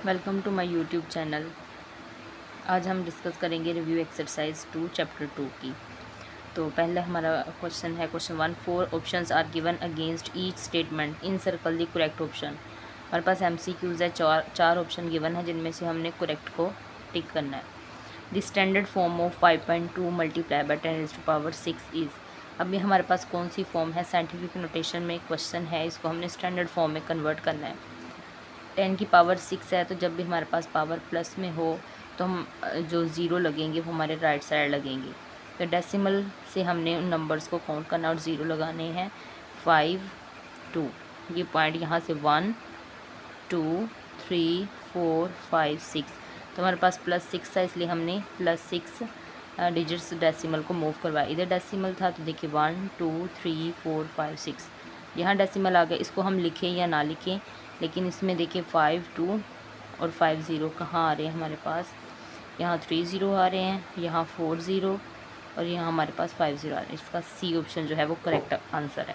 Welcome to my YouTube channel. आज हम discuss करेंगे रिव्यू एक्सरसाइज 2 चैप्टर 2 की। तो पहले हमारा क्वेश्चन है question 1। 4 options are given against each statement in circle the correct option. हमारे पास MCQs है, चार ऑप्शन गिवन है जिनमें से हमने करेक्ट को टिक करना है। The standard form of 5.2 multiply by 10⁻6 is. अभी हमारे पास कौन सी फॉर्म है? साइंटिफिक नोटेशन में क्वेश्चन है, इसको हमने स्टैंडर्ड फॉर्म में कन्वर्ट करना है। 10⁻6 है, तो जब भी हमारे पास पावर प्लस में हो तो हम जो ज़ीरो लगेंगे वो हमारे राइट साइड लगेंगे। तो डेसिमल से हमने उन नंबर्स को काउंट करना और ज़ीरो लगाने हैं। 5 2 ये पॉइंट यहाँ से 1 2 3 4 5 6, तो हमारे पास +6 था इसलिए हमने +6 डिजिट्स डेसिमल को मूव करवाया। इधर डेसिमल था तो देखिए 1 2 3 4 5 6 यहाँ डेसिमल आ गया। इसको हम लिखें या ना लिखें, लेकिन इसमें देखिए 5 2 और 5 0 कहाँ आ रहे हैं हमारे पास? यहाँ 3 0 आ रहे हैं, यहाँ 4 0 और यहाँ हमारे पास 5 0 आ रहे हैं। इसका सी ऑप्शन जो है वो करेक्ट आंसर है।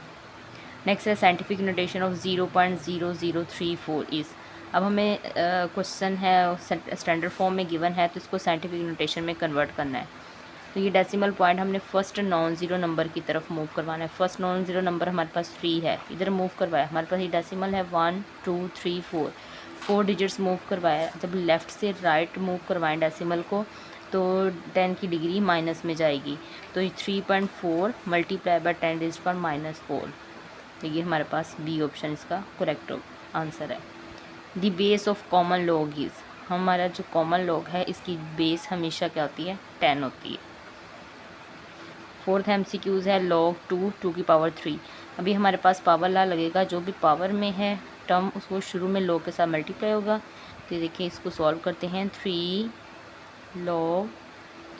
नेक्स्ट है साइंटिफिक नोटेशन ऑफ 0.0034 इज़। अब हमें क्वेश्चन है स्टैंडर्ड फॉर्म में गिवन है, तो इसको साइंटिफिक नोटेशन में कन्वर्ट करना है। तो ये डेसिमल पॉइंट हमने फर्स्ट नॉन ज़ीरो नंबर की तरफ मूव करवाना है। फर्स्ट नॉन ज़ीरो नंबर हमारे पास 3 है, इधर मूव करवाया। हमारे पास ये डेसिमल है 1 2 3 4 डिजिट्स मूव करवाया। जब लेफ़्ट से राइट मूव करवाएं डेसिमल को तो 10 की डिग्री माइनस में जाएगी। तो ये 3.4 मल्टीप्लाई बाय 10⁻⁻4, तो ये हमारे पास बी ऑप्शन इसका करेक्ट आंसर है। The base of common log is. हमारा जो कॉमन लॉग है इसकी बेस हमेशा क्या होती है? 10 होती है। फोर्थ MCQs है log 2 की पावर 3। अभी हमारे पास पावर ला लगेगा, जो भी पावर में है टर्म उसको शुरू में log के साथ मल्टीप्लाई होगा। तो देखिए इसको सॉल्व करते हैं। 3 log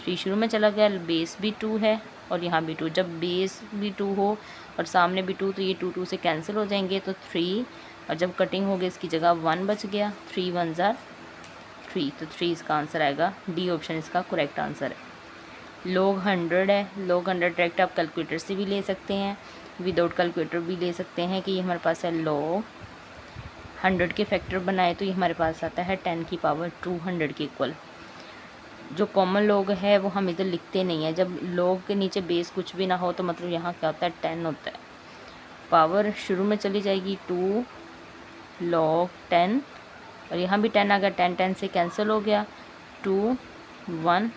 3 शुरू में चला गया, बेस भी 2 है और यहाँ भी 2। जब बेस भी 2 हो और सामने भी 2 तो ये 2 से कैंसिल हो जाएंगे, तो 3, और जब कटिंग हो गई इसकी जगह 1 बच गया। 3 1 ज़ा 3, तो 3 इसका आंसर आएगा। डी ऑप्शन इसका करेक्ट आंसर है। log 100 है, log 100 डायरेक्ट आप कैलकुलेटर से भी ले सकते हैं, विदाउट कैलकुलेटर भी ले सकते हैं। कि ये हमारे पास है log 100 के फैक्टर बनाए तो ये हमारे पास आता है 10 की पावर 200 के इक्वल। जो कॉमन log है वो हम इधर लिखते नहीं है। जब log के नीचे बेस कुछ भी ना हो तो मतलब यहाँ क्या होता है? 10 होता है। पावर शुरू में चली जाएगी 2 log 10 और यहाँ भी 10 आ गया, 10 10 से कैंसिल हो गया। 2 1,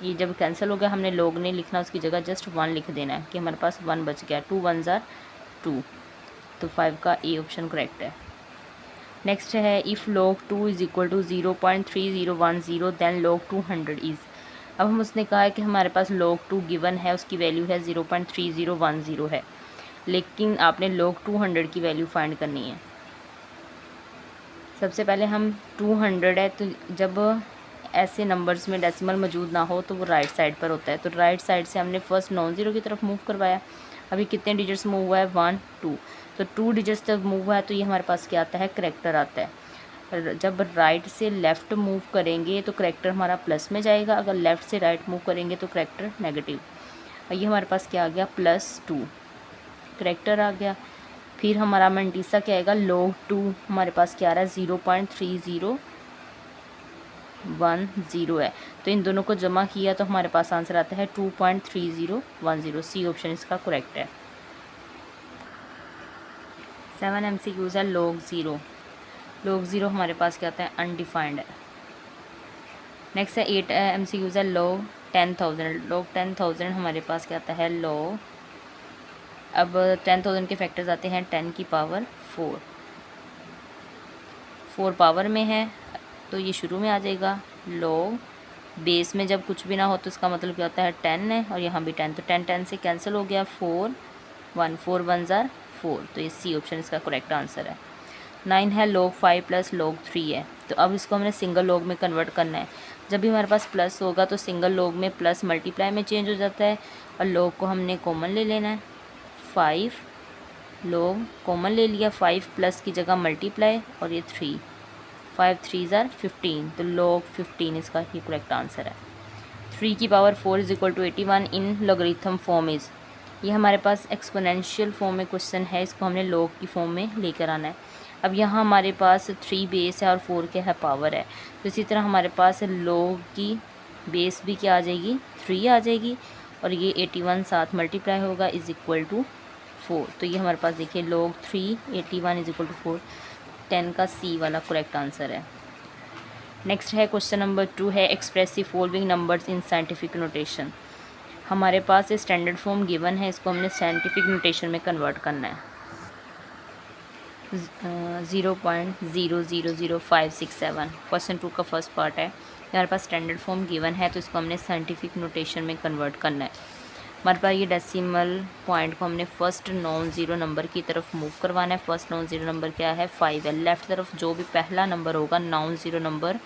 ये जब कैंसिल हो गया हमने log नहीं लिखना, उसकी जगह जस्ट 1 लिख देना है कि हमारे पास 1 बच गया। 2 1 ज़ा 2, तो 5 का ए ऑप्शन करेक्ट है। नेक्स्ट है if log 2 is equal to 0.3010 then log 200 is. अब हम उसने कहा है कि हमारे पास log 2 गिवन है, उसकी वैल्यू है 0.3010 है, लेकिन आपने log 200 की वैल्यू फाइंड करनी है। सबसे पहले हम 200 है, तो जब ऐसे नंबर्स में डेसिमल मौजूद ना हो तो वो राइट साइड पर होता है। तो राइट साइड से हमने फर्स्ट नॉन ज़ीरो की तरफ मूव करवाया। अभी कितने डिजिट्स मूव हुआ है? 1 2, तो 2 डिजिट्स जब मूव हुआ है तो ये हमारे पास क्या आता है? करेक्टर आता है। जब राइट से लेफ़्ट मूव करेंगे तो करेक्टर हमारा प्लस में जाएगा, अगर लेफ़्ट से राइट मूव करेंगे तो करेक्टर नेगेटिव। और ये हमारे पास क्या आ गया? +2 करेक्टर आ गया। फिर हमारा मंटीसा क्या आएगा? log 2 हमारे पास क्या आ रहा है? 0.3010 है, तो इन दोनों को जमा किया तो हमारे पास आंसर आता है 2.3010। सी ऑप्शन इसका करेक्ट है। 7 MCQs है log 0। log 0 हमारे पास क्या आता है? अनडिफाइंड है। नेक्स्ट है 8 MCQs है log 10,000। log 10,000 हमारे पास क्या आता है? log, अब 10,000 के फैक्टर्स आते हैं 10 की पावर 4, 4 पावर में है तो ये शुरू में आ जाएगा। log बेस में जब कुछ भी ना हो तो इसका मतलब क्या होता है? 10 है और यहाँ भी 10, तो 10 10 से कैंसिल हो गया। 4 1 4 1 ज़ा 4, तो ये सी ऑप्शन इसका करेक्ट आंसर है। 9 है log 5 प्लस log 3 है, तो अब इसको हमने सिंगल log में कन्वर्ट करना है। जब भी हमारे पास प्लस होगा तो सिंगल log में प्लस मल्टीप्लाई में चेंज हो जाता है और log को हमने कॉमन ले लेना है। 5 log कॉमन ले लिया, 5 प्लस की जगह मल्टीप्लाई और ये 3, 5 3 ज़ा 15, तो log 15 इसका ही करेक्ट आंसर है। 3 की power 4 is equal to 81 in logarithm form is. ये हमारे पास एक्सपोनेंशियल फॉर्म में क्वेश्चन है, इसको हमने log की फॉर्म में लेकर आना है। अब यहाँ हमारे पास 3 बेस है और 4 क्या है, पावर है। तो इसी तरह हमारे पास log की बेस भी क्या आ जाएगी, 3 आ जाएगी, और ये 81 साथ मल्टीप्लाई होगा इज़ इक्वल टू 4। तो ये हमारे पास देखिए log 3 81 इज़ इक्वल टू 4, 10 का सी वाला करेक्ट आंसर है। नेक्स्ट है क्वेश्चन नंबर 2 है express the following numbers in scientific notation. हमारे पास स्टैंडर्ड फॉर्म गिवन है, इसको हमने साइंटिफिक नोटेशन में कन्वर्ट करना है। 0.000567 क्वेश्चन 2 का फर्स्ट पार्ट है। हमारे पास स्टैंडर्ड फॉर्म गिवन है तो इसको हमने साइंटिफिक नोटेशन में कन्वर्ट करना है। हमारे पास ये डेसिमल पॉइंट को हमने फर्स्ट नॉन ज़ीरो नंबर की तरफ मूव करवाना है। फर्स्ट नॉन ज़ीरो नंबर क्या है, 5 है। लेफ़्ट तरफ जो भी पहला नंबर होगा नॉन ज़ीरो नंबर,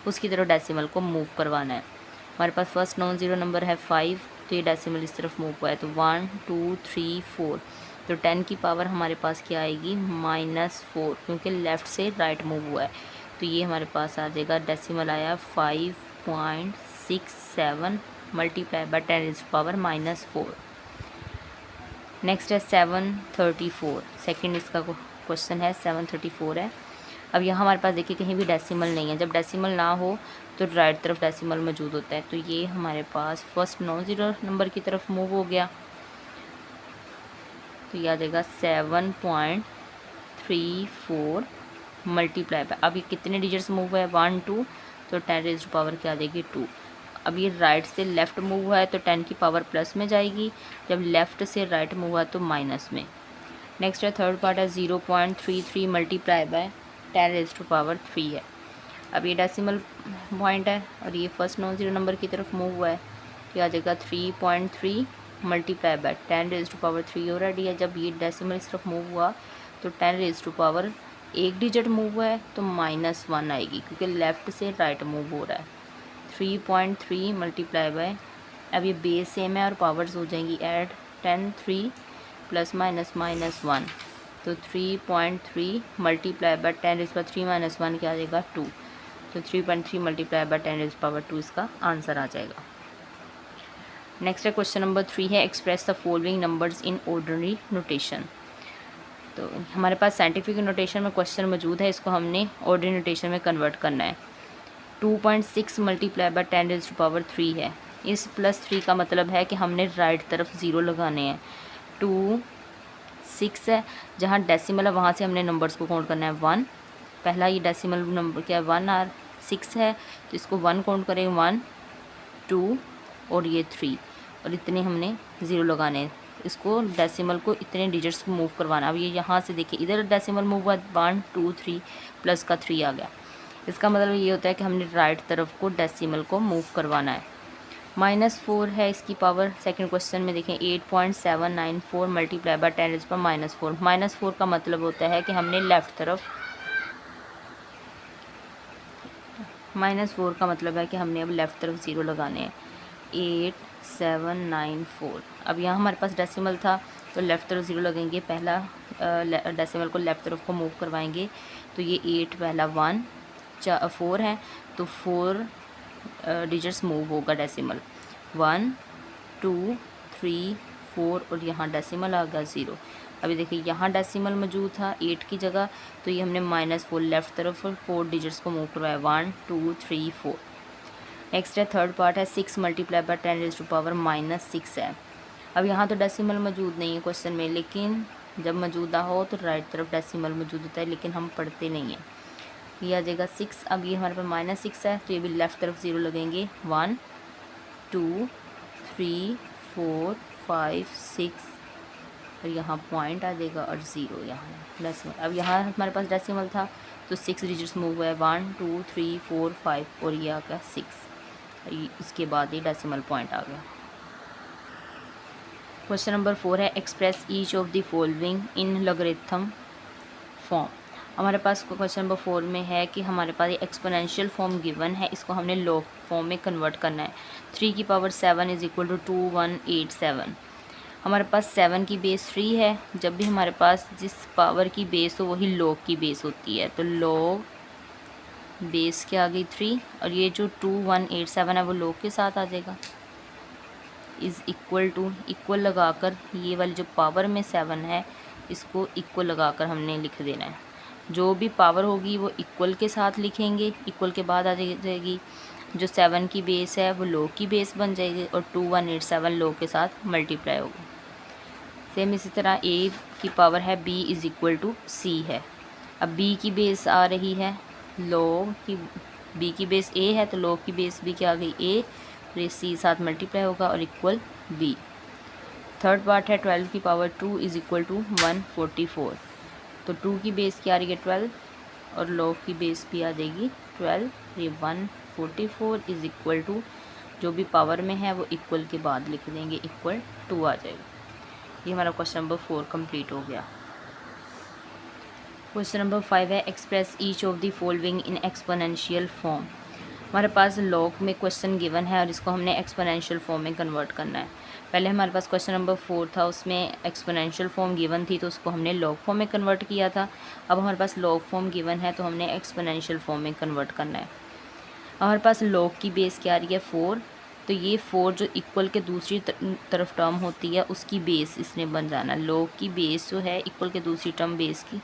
उसकी तरफ डेसिमल को मूव करवाना है। हमारे पास फर्स्ट नॉन ज़ीरो नंबर है 5, तो ये डेसिमल इस तरफ मूव हुआ है, तो 1 2 3 4, तो 10 की पावर हमारे पास क्या आएगी, -4, क्योंकि लेफ़्ट से राइट मूव हुआ है। तो ये हमारे पास आ जाएगा, डेसिमल आया 5.67 मल्टीप्लाई बाय 10⁻⁻4। नेक्स्ट है 734, सेकंड इसका क्वेश्चन है 734 है। अब यहाँ हमारे पास देखिए कहीं भी डेसिमल नहीं है। जब डेसिमल ना हो तो राइट तरफ डेसिमल मौजूद होता है। तो ये हमारे पास फर्स्ट नॉन ज़ीरो नंबर की तरफ मूव हो गया, तो ये आ जाएगा 7.34 मल्टीप्लाई बाय, अब ये कितने डिजिट्स मूव है, 1 2, तो 10 पावर क्या आ जाएगी 2। अब ये राइट से लेफ़्ट मूव हुआ है तो 10 की पावर प्लस में जाएगी, जब लेफ़्ट से राइट मूव हुआ तो माइनस में। नेक्स्ट है थर्ड पार्ट है 0.33 मल्टीप्लाई बाय 10⁻³ है। अब ये डेसिमल पॉइंट है और ये फर्स्ट नॉन ज़ीरो नंबर की तरफ मूव हुआ है, तो आ जाएगा 3.3 मल्टीप्लाई बाय 10⁻³ ऑलरेडी है। जब ये डेसिमल इस तरफ मूव हुआ तो 10⁻, एक डिजिट मूव हुआ है तो -1 आएगी, क्योंकि लेफ़्ट से राइट मूव हो रहा है। 3.3 मल्टीप्लाई बाय, अब ये बेस सेम है और पावर्स हो जाएंगी ऐड, 10 3 प्लस माइनस -1, तो 3.3 मल्टीप्लाई बाय 10⁻³ -1 क्या आ जाएगा 2, तो 3.3 मल्टीप्लाई बाय 10⁻² इसका आंसर आ जाएगा। नेक्स्ट है क्वेश्चन नंबर 3 है express the following numbers in ordinary notation. तो हमारे पास साइंटिफिक नोटेशन में क्वेश्चन मौजूद है, इसको हमने ऑर्डिनरी नोटेशन में कन्वर्ट करना है। 2.6 मल्टीप्लाई बाय 10⁻³ है। इस +3 का मतलब है कि हमने राइट तरफ ज़ीरो लगाने हैं। 2 6 है, जहाँ डेसिमल है वहाँ से हमने नंबर्स को काउंट करना है 1। पहला ये डेसिमल नंबर क्या है 1 और 6 है, तो इसको 1 काउंट करेंगे, 1 2 और ये 3, और इतने हमने ज़ीरो लगाने हैं। इसको डेसिमल को इतने डिजिट्स को मूव करवाना। अब ये यहाँ से देखिए इधर डेसिमल मूव हुआ 1 2 3 प्लस का 3 आ गया। इसका मतलब ये होता है कि हमने राइट तरफ को डेसिमल को मूव करवाना है। -4 है इसकी पावर। सेकंड क्वेश्चन में देखें 8.794 मल्टीप्लाई बाय 10⁻⁻4। -4 का मतलब होता है कि हमने लेफ़्ट तरफ, -4 का मतलब है कि हमने अब लेफ़्ट तरफ ज़ीरो लगाने हैं। 8794, अब यहाँ हमारे पास डेसिमल था तो लेफ़्ट तरफ ज़ीरो लगेंगे। पहला डेसिमल को लेफ़्ट तरफ को मूव करवाएंगे, तो ये 8 पहला 1 4 है, तो 4 डिजिट्स मूव होगा डेसिमल, 1 2 3 4, और यहाँ डेसिमल आ गया 0। अभी देखिए यहाँ डेसिमल मौजूद था 8 की जगह, तो ये हमने -4 लेफ़्ट तरफ 4 डिजिट्स को मूव करवाया, 1 2 3 4। नेक्स्ट है थर्ड पार्ट है 6 मल्टीप्लाई बाय 10⁻⁻6 है। अब यहाँ तो डेसिमल मौजूद नहीं है क्वेश्चन में, लेकिन जब मौजूदा हो तो राइट तरफ डेसिमल मौजूद होता है, लेकिन हम पढ़ते नहीं हैं। ये आ जाएगा 6। अब ये हमारे पास -6 है, तो ये भी लेफ़्ट तरफ ज़ीरो लगेंगे, 1 2 3 4 5 6, और यहाँ पॉइंट आ जाएगा और 0 यहाँ डेसिमल। अब यहाँ हमारे पास डेसिमल था तो 6 डिजिट्स मूव हुआ है, 1 2 3 4 5, और ये आ गया 6। इसके बाद ये डेसिमल पॉइंट आ गया। क्वेश्चन नंबर 4 है express each of the following in logarithm form. हमारे पास क्वेश्चन नंबर 4 में है कि हमारे पास ये एक्सपोनेंशियल फॉर्म गिवन है, इसको हमने लॉग फॉर्म में कन्वर्ट करना है। 3 की पावर 7 इज़ इक्वल टू 2187। हमारे पास 7 की बेस 3 है। जब भी हमारे पास जिस पावर की बेस हो वही लॉग की बेस होती है, तो लॉग बेस क्या आ गई 3, और ये जो 2187 है वो लॉग के साथ आ जाएगा, इज़ इक्वल टू, इक्वल लगाकर ये वाली जो पावर में 7 है इसको इक्वल लगाकर हमने लिख देना है। जो भी पावर होगी वो इक्वल के साथ लिखेंगे, इक्वल के बाद आ जाएगी। जो 7 की बेस है वो लॉग की बेस बन जाएगी और 2187 लॉग के साथ मल्टीप्लाई होगी। सेम इसी तरह a की पावर है b is equal to c है। अब b की बेस आ रही है लॉग की, b की बेस a है तो लॉग की बेस भी क्या आ गई a, और ये c साथ मल्टीप्लाई होगा और इक्वल b। थर्ड पार्ट है 12 की पावर 2 इज़ इक्वल टू 144। तो 2 की बेस क्या आ रही है 12 और लॉग की बेस भी आ जाएगी 12। ये 144 इज़ इक्वल टू जो भी पावर में है वो इक्वल के बाद लिख देंगे, इक्वल 2 आ जाएगा। ये हमारा क्वेश्चन नंबर 4 कंप्लीट हो गया। क्वेश्चन नंबर 5 है express each of the following in exponential form. हमारे पास लॉग में क्वेश्चन गिवन है और इसको हमने एक्सपोनेंशियल फॉर्म में कन्वर्ट करना है। पहले हमारे पास क्वेश्चन नंबर 4 था, उसमें एक्सपोनेंशियल फॉर्म गिवन थी तो उसको हमने लॉग फॉर्म में कन्वर्ट किया था। अब हमारे पास लॉग फॉर्म गिवन है तो हमने एक्सपोनेंशियल फॉर्म में कन्वर्ट करना है। हमारे पास लॉग की बेस क्या आ रही है 4, तो ये 4 जो इक्वल के दूसरी तरफ टर्म होती है उसकी बेस इसने बन जाना। लॉग की बेस जो है इक्वल के दूसरी टर्म बेस की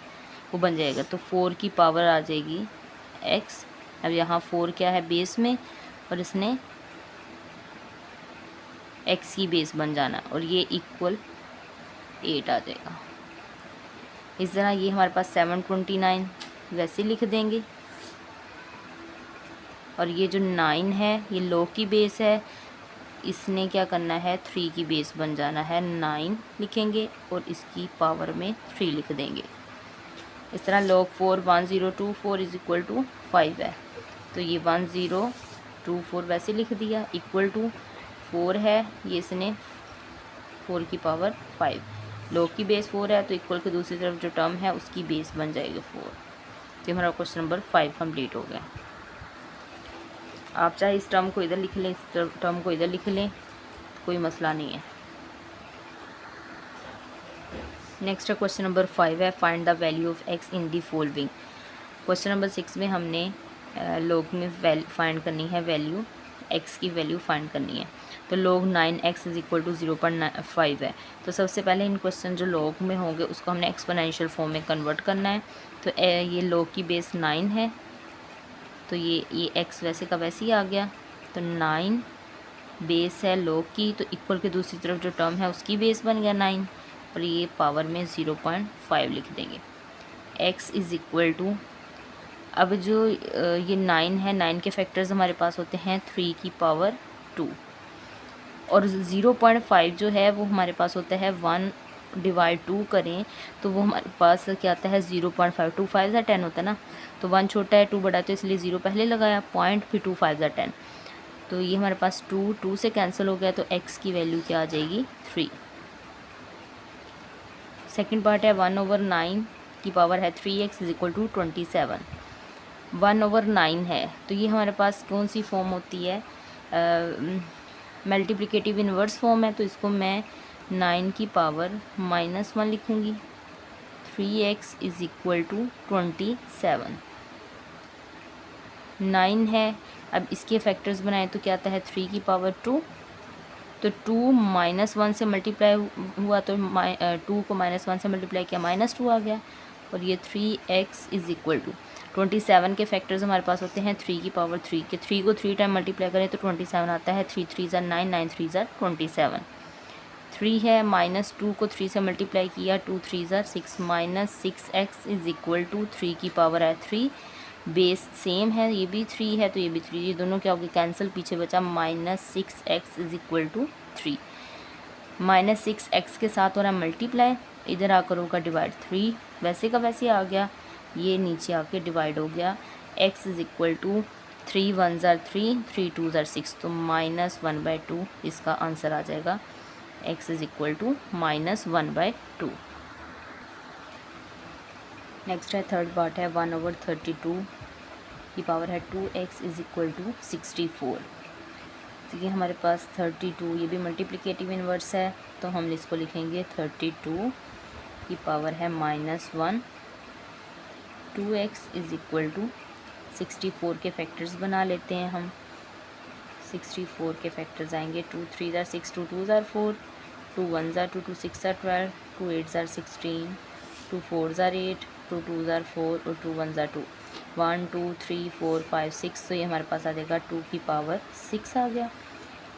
वो बन जाएगा, तो 4 की पावर आ जाएगी x। अब यहाँ 4 क्या है बेस में और इसने x की बेस बन जाना और ये इक्वल 8 आ जाएगा। इस तरह ये हमारे पास 729 वैसे लिख देंगे और ये जो 9 है ये लॉग की बेस है, इसने क्या करना है 3 की बेस बन जाना है, 9 लिखेंगे और इसकी पावर में 3 लिख देंगे। इस तरह log 4 1024 इज इक्वल टू 5 है, तो ये 1024 वैसे लिख दिया, इक्वल टू 4 है, ये इसने 4 की पावर 5। log की बेस 4 है तो इक्वल के दूसरी तरफ जो टर्म है उसकी बेस बन जाएगी 4। तो हमारा क्वेश्चन नंबर 5 कंप्लीट हो गया। आप चाहे इस टर्म को इधर लिख लें, इस टर्म को इधर लिख लें, कोई मसला नहीं है। नेक्स्ट है क्वेश्चन नंबर 5 है find the value of x in the following. Question number 6 में हमने लॉग में फाइंड करनी है वैल्यू, x की वैल्यू फाइंड करनी है। तो log 9x is equal to 0.5 है। तो सबसे पहले इन क्वेश्चन जो log में होंगे उसको हमने एक्सपोनेंशियल फॉर्म में कन्वर्ट करना है। तो ये log की बेस 9 है तो ये x वैसे का वैसे ही आ गया, तो 9 बेस है log की, तो इक्वल के दूसरी तरफ जो टर्म है उसकी बेस बन गया 9 और ये पावर में 0.5 लिख देंगे। x इज़ इक्वल टू, अब जो ये 9 है, 9 के फैक्टर्स हमारे पास होते हैं 3 की पावर 2 और 0.5 जो है वो हमारे पास होता है 1 डिवाइड 2 करें तो वो हमारे पास क्या आता है 0.5। 2 5 ज़ा 10 होता है ना, तो 1 छोटा है 2 बड़ा है तो इसलिए 0 पहले लगाया, पॉइंट फिर 2 5 ज़ा 10, तो ये हमारे पास 2 से कैंसिल हो गया, तो x की वैल्यू क्या आ जाएगी 3। सेकेंड पार्ट है 1/9 की पावर है 3x इज इक्वल टू 27। 1/9 है तो ये हमारे पास कौन सी फॉर्म होती है, मल्टीप्लिकेटिव इन्वर्स फॉर्म है, तो इसको मैं 9 की पावर -1 लिखूँगी। 3x is equal to 27। 9 है, अब इसके फैक्टर्स बनाए तो क्या आता है 3 की पावर 2, तो 2 -1 से मल्टीप्लाई हुआ तो 2 को -1 से मल्टीप्लाई किया -2 आ गया और ये 3x इज़ इक्वल टू 27 के फैक्टर्स हमारे पास होते हैं 3 की पावर 3 के, 3 को 3 टाइम मल्टीप्लाई करें तो 27 आता है, 3 3 ज़ा 9, 9 3 ज़ा 27। 3 है, -2 को 3 से मल्टीप्लाई किया, 2 3 ज़ा 6, -6x इज़ इक्वल टू 3 की पावर है 3, बेस सेम है, ये भी 3 है तो ये भी 3, ये दोनों क्या हो गए कैंसिल, पीछे बचा -6x is equal to 3। -6x के साथ हो रहा है मल्टीप्लाई, इधर आकर होगा डिवाइड, 3 वैसे का वैसे आ गया, ये नीचे आके डिवाइड हो गया, x इज इक्वल टू 3 1 ज़ा 3, 3 2 ज़ा 6, तो -1/2 इसका आंसर आ जाएगा, x is equal to -1/2। Next है थर्ड पार्ट है 1/32 की पावर है 2x इज इक्वल टू 64। तो ये हमारे पास 32, ये भी मल्टीप्लिकेटिव इन्वर्स है तो हम इसको लिखेंगे 32 की पावर है -1। 2x इज इक्वल टू 64 के फैक्टर्स बना लेते हैं हम। 64 के फैक्टर्स आएंगे 2 3 ज़ा 6, 2 2 ज़ा 4, 2 1 ज़ा 2, 2 6 ज़ा 12, 2 8 ज़ा 16, 2 4 ज़ा 8, 2 2 ज़ार 4 और 2 1 ज़ार 2, 1 2 3 4 5 6, तो ये हमारे पास आ जाएगा 2 की पावर 6 आ गया।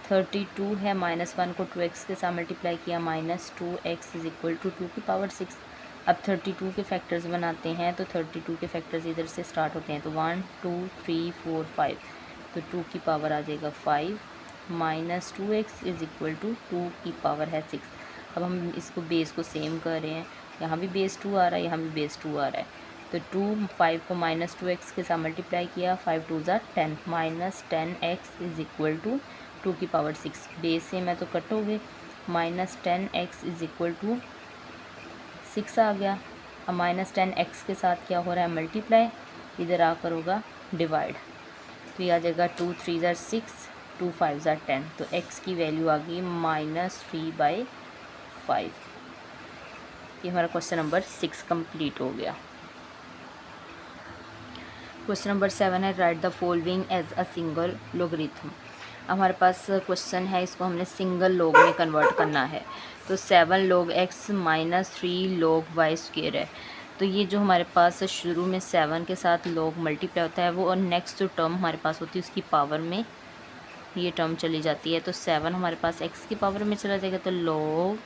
32 है, -1 को 2x के साथ मल्टीप्लाई किया, -2x इज इक्वल टू 2 की पावर 6। अब 32 के फैक्टर्स बनाते हैं, तो 32 के फैक्टर्स इधर से स्टार्ट होते हैं, तो 1 2 3 4 5, तो 2 की पावर आ जाएगा 5, -2x इज इक्वल टू 2 की पावर है 6। अब हम इसको बेस को सेम कर रहे हैं, यहाँ भी बेस 2 आ रहा है, यहाँ भी बेस 2 आ रहा है, तो 2 5 को -2x के साथ मल्टीप्लाई किया, 5 2 ज़ार 10, -10x इज इक्वल टू 2 की पावर 6। बेस से मैं तो कट हो गए, -10x इज इक्वल टू 6 आ गया। अब -10x के साथ क्या हो रहा है, मल्टीप्लाई, इधर आकर होगा डिवाइड, तो ये आ जाएगा 2 3 ज़ार 6, 2 5 ज़ार 10, तो x की वैल्यू आ गई -3/5। ये हमारा क्वेश्चन नंबर 6 कंप्लीट हो गया। क्वेश्चन नंबर 7 है, write the following as a single logarithm. हमारे पास क्वेश्चन है, इसको हमने सिंगल लॉग में कन्वर्ट करना है। तो 7 log x -3 log y square है। तो ये जो हमारे पास शुरू में 7 के साथ log मल्टीप्लाई होता है वो, और नेक्स्ट जो टर्म हमारे पास होती है उसकी पावर में ये टर्म चली जाती है। तो 7 हमारे पास x की पावर में चला जाएगा, तो log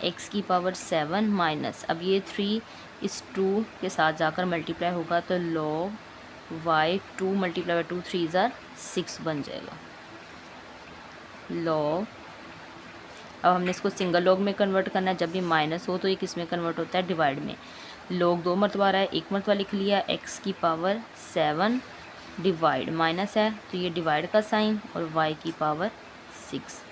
x की पावर 7 माइनस, अब ये 3 इस 2 के साथ जाकर मल्टीप्लाई होगा, तो log y 2 मल्टीप्लाई बाई 2 3 ज़ार 6 बन जाएगा। लॉग, अब हमने इसको सिंगल लॉग में कन्वर्ट करना है। जब भी माइनस हो तो ये किस में कन्वर्ट होता है, डिवाइड में। लॉग 2 मरतबा रहा है, 1 मरतबा लिख लिया, x की पावर 7 डिवाइड, माइनस है तो ये डिवाइड का साइन, और y की पावर 6,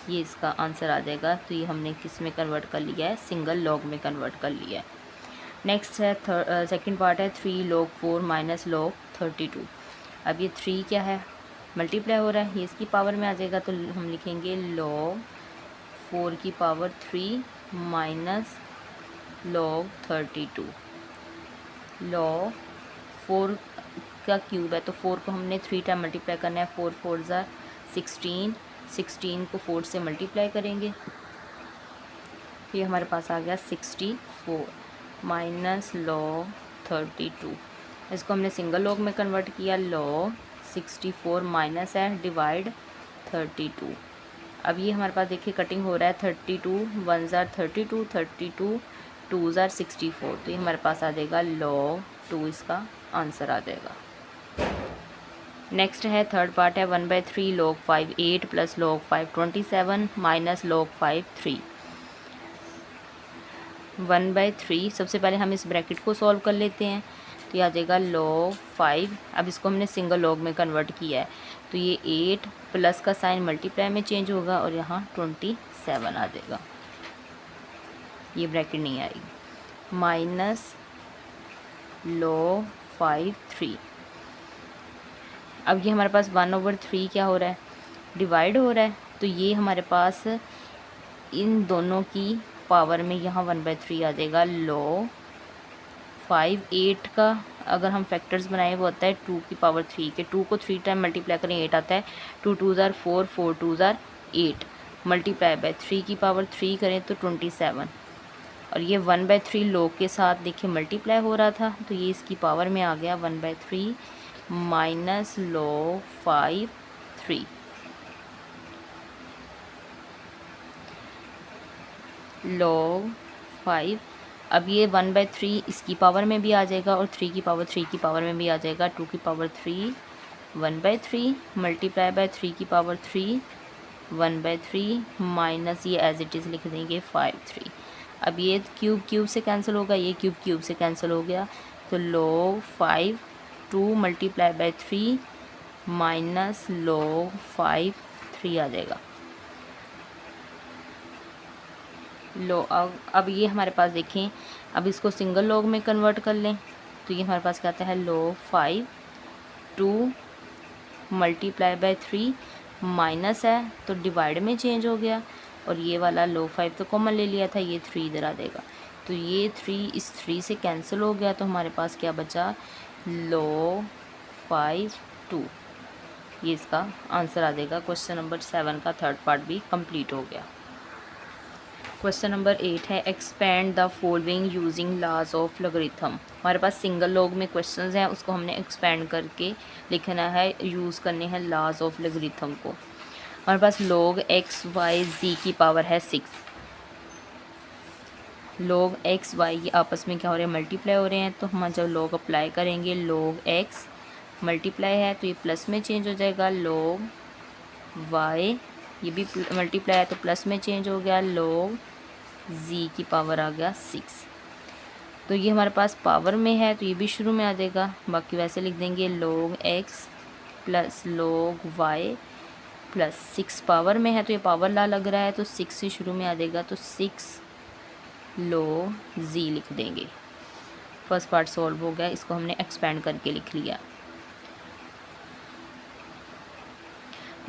ये इसका आंसर आ जाएगा। तो ये हमने किस में कन्वर्ट कर लिया है, सिंगल लॉग में कन्वर्ट कर लिया है। नेक्स्ट है सेकंड पार्ट है 3 log 4 माइनस log 32। अब ये 3 क्या है, मल्टीप्लाई हो रहा है, ये इसकी पावर में आ जाएगा, तो हम लिखेंगे log 4 की पावर 3 माइनस log 32। log 4 का क्यूब है, तो 4 को हमने 3 टाइम मल्टीप्लाई करना है, 4 4 ज़ार 16, 16 को 4 से मल्टीप्लाई करेंगे, ये हमारे पास आ गया 64 माइनस log 32। इसको हमने सिंगल लॉग में कन्वर्ट किया, log 64 माइनस है डिवाइड 32। अब ये हमारे पास देखिए कटिंग हो रहा है, 32 1 ज़ार 32, 32 2 ज़ार 64, तो ये हमारे पास आ जाएगा log 2, इसका आंसर आ जाएगा। नेक्स्ट है थर्ड पार्ट है 1/3 log 5 8 plus log 5 27 minus log 5 3। 1/3, सबसे पहले हम इस ब्रैकेट को सॉल्व कर लेते हैं, तो ये आ जाएगा log 5। अब इसको हमने सिंगल लॉग में कन्वर्ट किया है, तो ये 8 प्लस का साइन मल्टीप्लाई में चेंज होगा, और यहाँ 27 आ जाएगा, ये ब्रैकेट नहीं आएगी, माइनस log 5 3। अब ये हमारे पास 1/3 क्या हो रहा है, डिवाइड हो रहा है, तो ये हमारे पास इन दोनों की पावर में यहाँ 1/3 आ जाएगा। log 5 8 का अगर हम फैक्टर्स बनाएं वो आता है 2 की पावर 3 के, 2 को 3 टाइम मल्टीप्लाई करें 8 आता है, 2 2 ज़ार 4, 4 2 ज़ार 8, मल्टीप्लाई बाय 3 की पावर 3 करें तो 27, और ये 1/3 log के साथ देखिए मल्टीप्लाई हो रहा था, तो ये इसकी पावर में आ गया 1/3 माइनस log 5 3। log 5, अब ये 1/3 इसकी पावर में भी आ जाएगा, और 3 की पावर 3 की पावर में भी आ जाएगा, 2 की पावर 3 1/3 मल्टीप्लाई बाय 3 की पावर 3 1/3 माइनस ये एज इट इज़ लिख देंगे 5 3। अब ये क्यूब क्यूब से कैंसिल होगा, ये क्यूब क्यूब से कैंसिल हो गया, तो log 5 2 multiply by 3 minus log 5 3 आ जाएगा। लो अब ये हमारे पास देखें, अब इसको सिंगल लॉग में कन्वर्ट कर लें, तो ये हमारे पास क्या आता है, log 5 2 मल्टीप्लाई बाय 3 माइनस है तो डिवाइड में चेंज हो गया, और ये वाला log 5 तो कॉमन ले लिया था, ये 3 इधर आ जाएगा, तो ये 3 इस 3 से कैंसिल हो गया, तो हमारे पास क्या बचा, log 5 2, ये इसका आंसर आ जाएगा। क्वेश्चन नंबर 7 का थर्ड पार्ट भी कंप्लीट हो गया। क्वेश्चन नंबर 8 है expand the following using laws of logarithm. हमारे पास सिंगल लॉग में क्वेश्चंस हैं, उसको हमने एक्सपेंड करके लिखना है, यूज़ करने हैं लॉज ऑफ लॉगरिथम को। हमारे पास log x y z की पावर है 6। log x y ये आपस में क्या हो रहे हैं, मल्टीप्लाई हो रहे हैं। तो हम जब log अप्लाई करेंगे, log x मल्टीप्लाई है तो ये प्लस में चेंज हो जाएगा, log y ये भी मल्टीप्लाई है तो प्लस में चेंज हो गया, log z की पावर आ गया 6। तो ये हमारे पास पावर में है तो ये भी शुरू में आ जाएगा। बाकी वैसे लिख देंगे log x plus log y plus 6 power में है तो ये पावर ला लग रहा है तो 6 से शुरू में आ जाएगा, तो 6 log z लिख देंगे। फर्स्ट पार्ट सॉल्व हो गया, इसको हमने एक्सपेंड करके लिख लिया।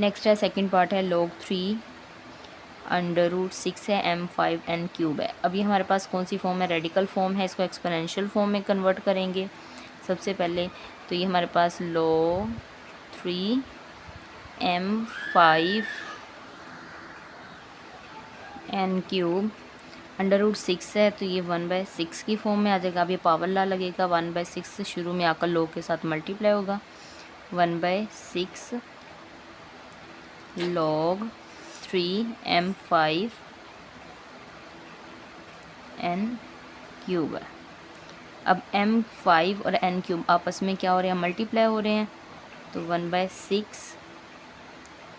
नेक्स्ट है सेकंड पार्ट है log 3 √6 है m5 n क्यूब है। अभी हमारे पास कौन सी फॉर्म है, रेडिकल फॉर्म है, इसको एक्सपोनेंशियल फॉर्म में कन्वर्ट करेंगे सबसे पहले। तो ये हमारे पास log 3 m5 n क्यूब √6 है तो ये 1/6 की फॉर्म में आ जाएगा। अब ये पावर ला लगेगा, 1/6 से शुरू में आकर log के साथ मल्टीप्लाई होगा, 1/6 log 3 m5 n क्यूब है। अब m5 और n क्यूब आपस में क्या हो रहे हैं, मल्टीप्लाई हो रहे हैं। तो 1/6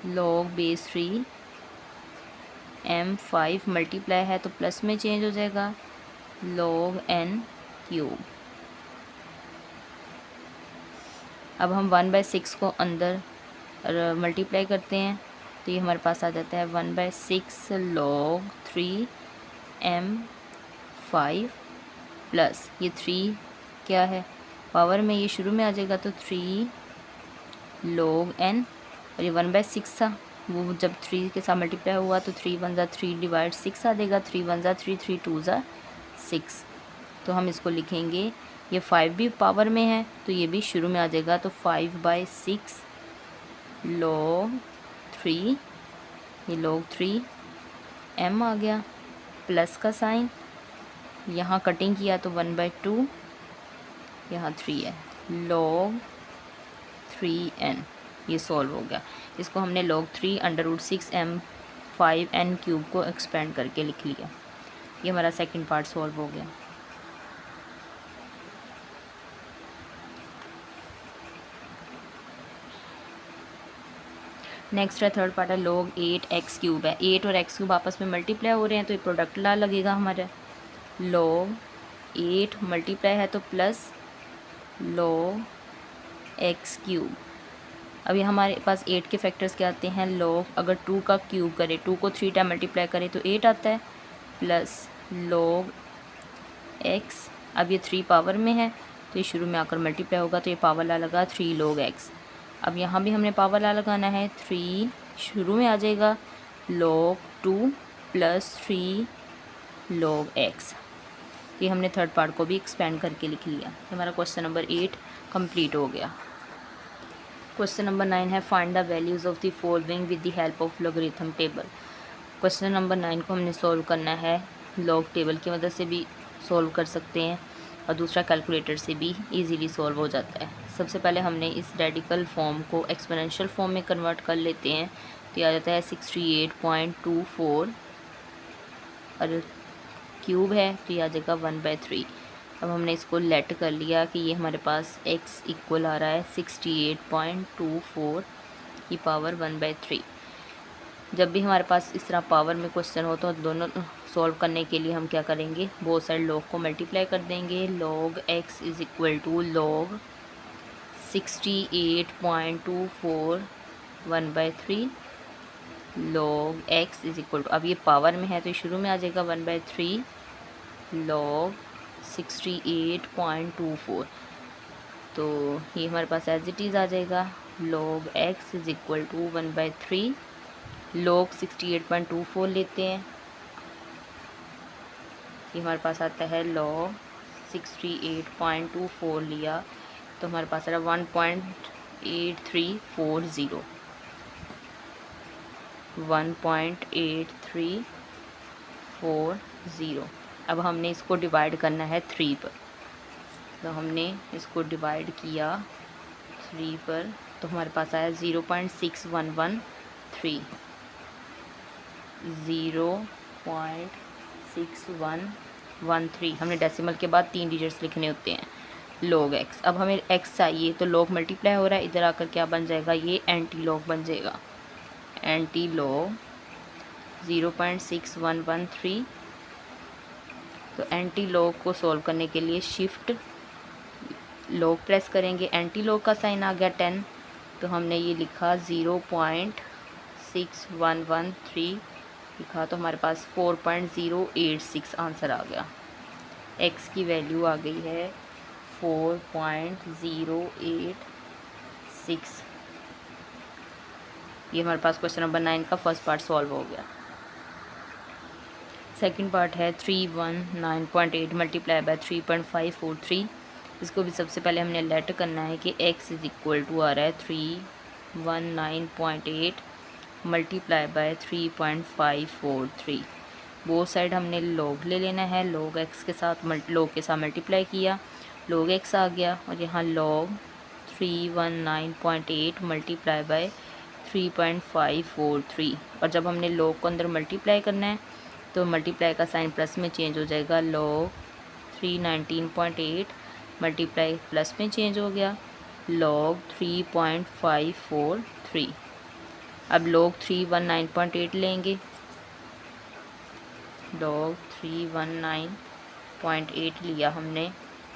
log बेस 3 m5 मल्टीप्लाई है तो प्लस में चेंज हो जाएगा, log n क्यूब। अब हम 1/6 को अंदर मल्टीप्लाई करते हैं तो ये हमारे पास आ जाता है 1/6 log 3 m5 प्लस ये 3 क्या है, पावर में ये शुरू में आ जाएगा तो 3 log n, और ये 1/6 था, वो जब 3 के साथ मल्टीप्लाई हुआ तो 3 1 ज़ा 3 डिवाइड 6 आ देगा, 3 1 ज़ा 3 3 2 ज़ा 6। तो हम इसको लिखेंगे, ये 5 भी पावर में है तो ये भी शुरू में आ जाएगा, तो 5/6 log 3, ये log 3 m आ गया, प्लस का साइन, यहाँ कटिंग किया तो 1/2, यहाँ 3 है, log 3n, ये सॉल्व हो गया। इसको हमने log 3 √6 m5 n क्यूब को एक्सपेंड करके लिख लिया। ये हमारा सेकंड पार्ट सॉल्व हो गया। नेक्स्ट है थर्ड पार्ट है log 8 x क्यूब है। 8 और x क्यूब आपस में मल्टीप्लाई हो रहे हैं तो ये प्रोडक्ट ला लगेगा हमारा, log 8 मल्टीप्लाई है तो प्लस log x क्यूब। अभी हमारे पास 8 के फैक्टर्स क्या आते हैं, log अगर 2 का क्यूब करें, 2 को 3 टाइम मल्टीप्लाई करें तो 8 आता है, प्लस log x। अब ये 3 पावर में है तो ये शुरू में आकर मल्टीप्लाई होगा तो ये पावर ला लगा 3 log x। अब यहाँ भी हमने पावर ला लगाना है, 3 शुरू में आ जाएगा, log 2 प्लस 3 log x। ये हमने थर्ड पार्ट को भी एक्सपेंड करके लिख लिया। हमारा क्वेश्चन नंबर 8 कंप्लीट हो गया। क्वेश्चन नंबर 9 है find the values of the following with the help of logarithm table. Question number 9 को हमने सॉल्व करना है, लॉग टेबल की मदद से भी सॉल्व कर सकते हैं और दूसरा कैलकुलेटर से भी इजीली सॉल्व हो जाता है। सबसे पहले हमने इस रेडिकल फॉर्म को एक्सपोनेंशियल फॉर्म में कन्वर्ट कर लेते हैं तो ये आ जाता है 68.24 और क्यूब है तो ये आ जाएगा 1/3। अब हमने इसको लेट कर लिया कि ये हमारे पास x इक्वल आ रहा है 68.24 की पावर 1/3। जब भी हमारे पास इस तरह पावर में क्वेश्चन हो तो दोनों सॉल्व करने के लिए हम क्या करेंगे, बोथ साइड log को मल्टीप्लाई कर देंगे। log x is equal to log 68.24 1/3 log x is equal to, अब ये पावर में है तो शुरू में आ जाएगा 1/3 log 68.24। तो ये हमारे पास एज इट इज़ आ जाएगा, log x is equal to 1/3 log 68.24 लेते हैं, ये हमारे पास आता है log 68.24 लिया तो हमारे पास आ रहा है 1.8340 1.8340 40। अब हमने इसको डिवाइड करना है 3 पर, तो हमने इसको डिवाइड किया 3 पर, तो हमारे पास आया 0.6113। 0.6113। हमने डेसिमल के बाद 3 डिजिट्स लिखने होते हैं। log x, अब हमें x चाहिए, तो log मल्टीप्लाई हो रहा है, इधर आकर क्या बन जाएगा, ये एंटी लॉग बन जाएगा। Anti log 0.6113। तो एंटी लॉग को सॉल्व करने के लिए शिफ्ट लॉग प्रेस करेंगे, एंटी लॉग का साइन आ गया 10, तो हमने ये लिखा 0.6113 लिखा, तो हमारे पास 4.086 आंसर आ गया। x की वैल्यू आ गई है 4.086। ये हमारे पास क्वेश्चन नंबर 9 का फर्स्ट पार्ट सॉल्व हो गया। सेकंड पार्ट है 319.8 मल्टीप्लाई बाय 3.543। इसको भी सबसे पहले हमने लेट करना है कि x इज इक्वल टू आ रहा है 319.8 मल्टीप्लाई बाय 3.543। बोथ साइड हमने लॉग ले लेना है, लॉग x के साथ लॉग के साथ मल्टीप्लाई किया, लॉग x आ गया, और यहाँ लॉग 319.8 मल्टीप्लाई बाय 3.543। और जब हमने लॉग को अंदर मल्टीप्लाई करना है तो मल्टीप्लाई का साइन प्लस में चेंज हो जाएगा, लॉग 319.8 मल्टीप्लाई प्लस में चेंज हो गया, लॉग 3.543। अब लॉग 319.8 लेंगे, लॉग 319.8 लिया हमने,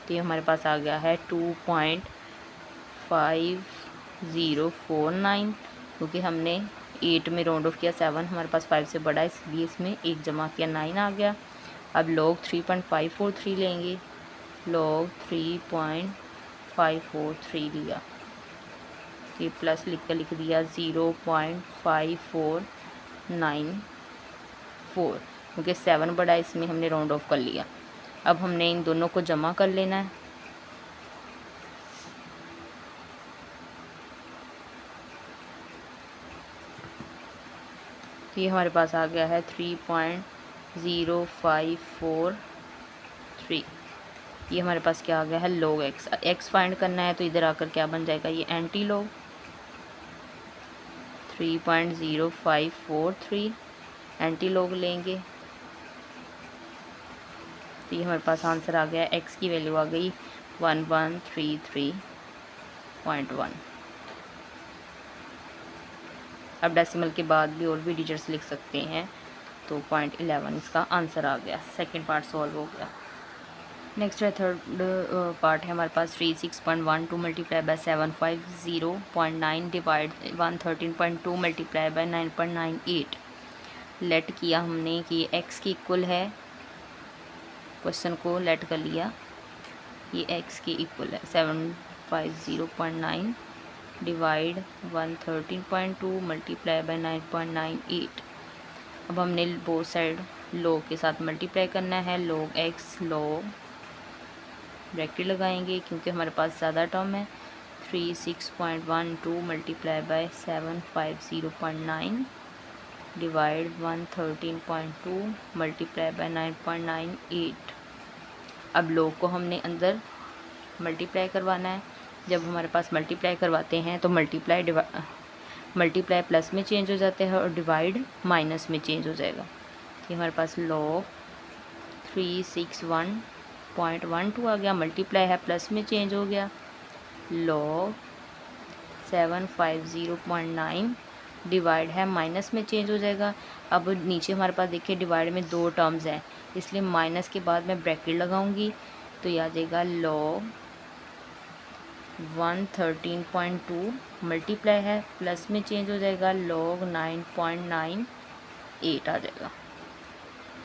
तो ये हमारे पास आ गया है 2.5049, क्योंकि हमने 8 में राउंड ऑफ किया, 7 हमारे पास 5 से बड़ा है, इसलिए इसमें 1 जमा किया, 9 आ गया। अब लॉग 3.543 लेंगे, लॉग 3.543 लिया, ये प्लस लिख दिया 0.5494, क्योंकि 7 बड़ा है, इसमें हमने राउंड ऑफ कर लिया। अब हमने इन दोनों को जमा कर लेना है, तो ये हमारे पास आ गया है 3.0543। ये हमारे पास क्या आ गया है, log x फाइंड करना है, तो इधर आकर क्या बन जाएगा, ये एंटी लॉग 3.0543 एंटी लॉग लेंगे, तो ये हमारे पास आंसर आ गया, x की वैल्यू आ गई 1133.1। अब डेसिमल के बाद भी और भी डिजिट्स लिख सकते हैं, तो 0.11 इसका आंसर आ गया। सेकंड पार्ट सॉल्व हो गया। नेक्स्ट है थर्ड पार्ट है हमारे पास 36.12 multiply by 750.9 divide 113.2 multiply by 9.98। Let किया हमने कि x की इक्वल है, क्वेश्चन को लेट कर लिया, ये x की इक्वल है 750.9 डिवाइड 113.2 मल्टीप्लाई बाय 9.98। अब हमने बोथ साइड लॉग के साथ मल्टीप्लाई करना है, log x log ब्रैकेट लगाएंगे क्योंकि हमारे पास ज़्यादा टर्म है, 36.12 multiply by 750.9 divide 113.2 multiply by 9.98। अब log को हमने अंदर मल्टीप्लाई करवाना है, जब हमारे पास मल्टीप्लाई करवाते हैं तो मल्टीप्लाई प्लस में चेंज हो जाते हैं और डिवाइड माइनस में चेंज हो जाएगा। ये हमारे पास log 361.12 आ गया, मल्टीप्लाई है प्लस में चेंज हो गया, log 750.9 डिवाइड है माइनस में चेंज हो जाएगा। अब नीचे हमारे पास देखिए डिवाइड में 2 टर्म्स हैं, इसलिए माइनस के बाद मैं ब्रैकेट लगाऊंगी, तो ये आ जाएगा log 113.2 मल्टीप्लाई है प्लस में चेंज हो जाएगा, log 9.98 आ जाएगा।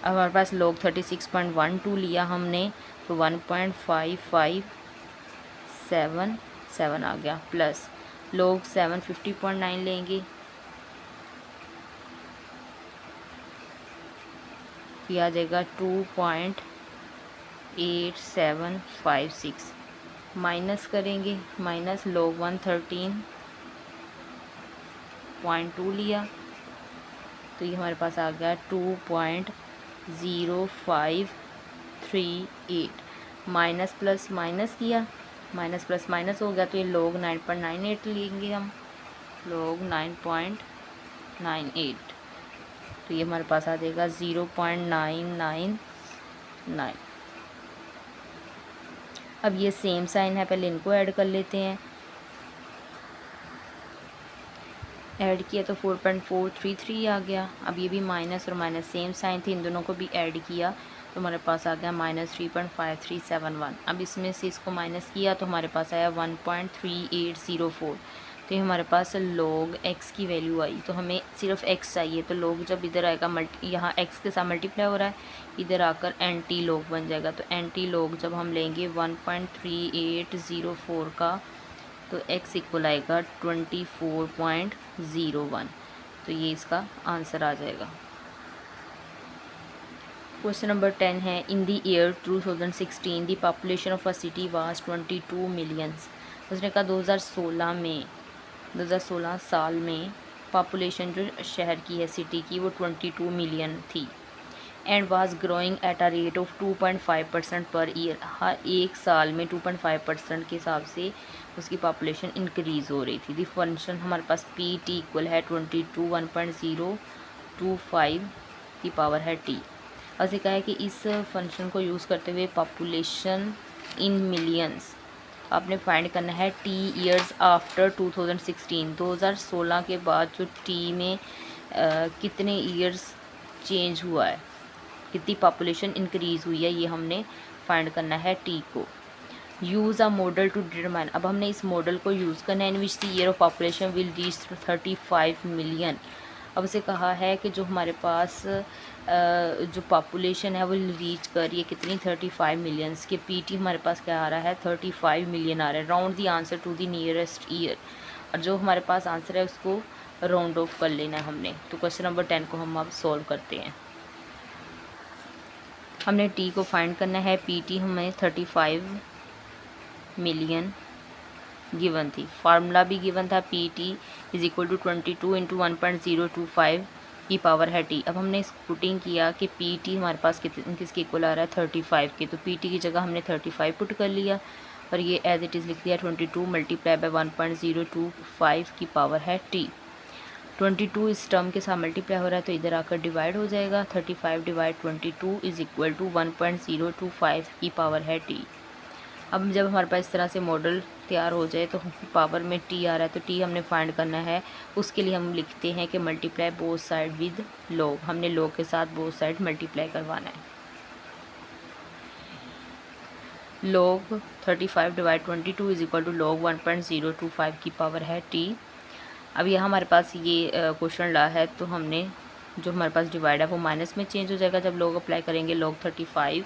अब हमारे पास log 36.12 लिया हमने, तो 1.5577 आ गया, प्लस log 750.9 लेंगे, ये आ जाएगा 2.8756, माइनस करेंगे, माइनस log 113.2 लिया, तो ये हमारे पास आ गया 2.8756। 0.0538, माइनस प्लस माइनस किया, माइनस प्लस माइनस हो गया तो ये log 9.98 लेंगे हम, log 9.98, तो ये हमारे पास आ जाएगा 0.999। अब ये सेम साइन है, पहले इनको ऐड कर लेते हैं। ऐड किया तो 4.433 आ गया। अब ये भी माइनस और माइनस सेम साइन थे, इन दोनों को भी ऐड किया तो हमारे पास आ गया -3.5371। अब इसमें से इसको माइनस किया तो हमारे पास आया 1.3804। तो ये हमारे पास log x की वैल्यू आई। तो हमें सिर्फ x चाहिए, तो log जब इधर आएगा यहाँ x के साथ मल्टीप्लाई हो रहा है, इधर आकर एंटी log बन जाएगा। तो एंटी log जब हम लेंगे 1.3804 का, तो x इक्वल आएगा 24.01। तो ये इसका आंसर आ जाएगा। क्वेश्चन नंबर 10 है, in the year 2016 the population of a city was 22 millions. उसने कहा 2016 साल में पॉपुलेशन जो शहर की है, सिटी की, वो 22 मिलियन थी। And was growing at a rate of 2.5% per year. हर एक साल में 2.5% के हिसाब से उसकी पॉपुलेशन इंक्रीज़ हो रही थी। दी फंक्शन हमारे पास पी टी इक्वल है 22 1.025 की पावर है टी। ऐसे कहा है कि इस फंक्शन को यूज़ करते हुए पॉपुलेशन इन मिलियंस आपने फाइंड करना है टी ईयर्स आफ्टर 2016 के बाद जो टी में कितने ईयर्स चेंज हुआ है, कितनी पॉपुलेशन इंक्रीज़ हुई है, ये हमने फाइंड करना है टी को। Use a model to determine, अब हमने इस मॉडल को यूज़ करना है in which the year of population will reach 35 million. अब उसे कहा है कि जो हमारे पास जो पॉपुलेशन है वो रीच कर रही है कितनी, 35 मिलियंस के। पीटी हमारे पास क्या आ रहा है, 35 मिलियन आ रहा है। Round the answer to the nearest year, और जो हमारे पास आंसर है उसको राउंड ऑफ कर लेना है हमने। तो क्वेश्चन नंबर 10 को हम अब सॉल्व करते हैं। हमने टी को फाइंड करना है। पीटी हमें 35 मिलियन गिवन थी, फार्मूला भी गिवन था, P T is equal to 22 into 1.025 की पावर है टी। अब हमने पुटिंग किया कि पी टी हमारे पास किसके इक्वल आ रहा है, 35 के। तो पी टी की जगह हमने 35 पुट कर लिया और ये एज इट इज़ लिख दिया 22 मल्टीप्लाई बाय 1.025 की पावर है टी। 22 इस टर्म के साथ मल्टीप्लाई हो रहा है तो इधर आकर डिवाइड हो जाएगा। 35 डिवाइड 22 इज इक्वल टू 1.025 की पावर है टी। अब जब हमारे पास इस तरह से मॉडल तैयार हो जाए तो पावर में टी आ रहा है तो टी हमने फाइंड करना है। उसके लिए हम लिखते हैं कि multiply both side with log, हमने लॉग के साथ बोथ साइड मल्टीप्लाई करवाना है। Log 35 divide 22 is equal to log 1.025 की पावर है टी। अब यहाँ हमारे पास ये क्वेश्चन रहा है तो हमने जो हमारे पास डिवाइड है वो माइनस में चेंज हो जाएगा जब लॉग अप्लाई करेंगे। लॉग 35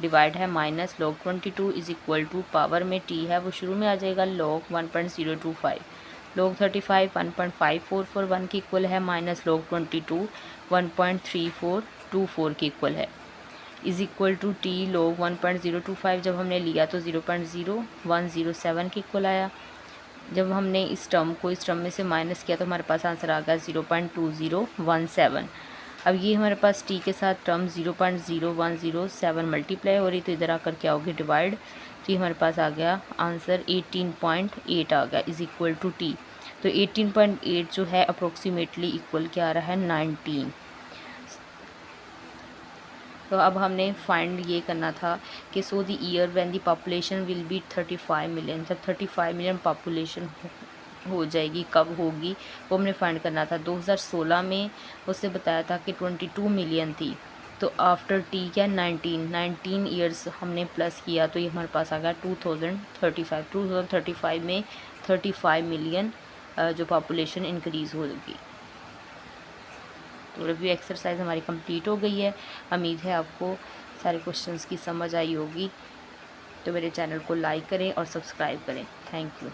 डिवाइड है minus log 22 is equal to power में टी है वो शुरू में आ जाएगा लॉग 1.025। लॉग 35 1.5441 की इक्वल है, माइनस लॉग 22 1.3424 की इक्वल है, is equal to T log 1.025 जब हमने लिया तो 0.0107 की इक्वल आया। जब हमने इस टर्म को इस टर्म में से माइनस किया तो हमारे पास आंसर आ गया 0.2017। अब ये हमारे पास टी के साथ टर्म 0.0107 मल्टीप्लाई हो रही तो इधर आकर क्या होगी, डिवाइड। तो ये हमारे पास आ गया आंसर 18.8 आ गया इज इक्वल टू टी। तो 18.8 जो है अप्रोक्सीमेटली इक्वल क्या आ रहा है, 19। तो अब हमने फाइंड ये करना था कि so the year when the population will be 35 million, जब 35 मिलियन पॉपुलेशन हो जाएगी कब होगी वो हमने फाइंड करना था। 2016 में उससे बताया था कि 22 मिलियन थी, तो आफ्टर टी क्या 19 ईयर्स हमने प्लस किया तो ये हमारे पास आ गया 2035 में 35 मिलियन जो पॉपुलेशन इंक्रीज़ होगी। तो रिव्यू एक्सरसाइज हमारी कंप्लीट हो गई है। उम्मीद है आपको सारे क्वेश्चंस की समझ आई होगी। तो मेरे चैनल को लाइक करें और सब्सक्राइब करें। Thank you.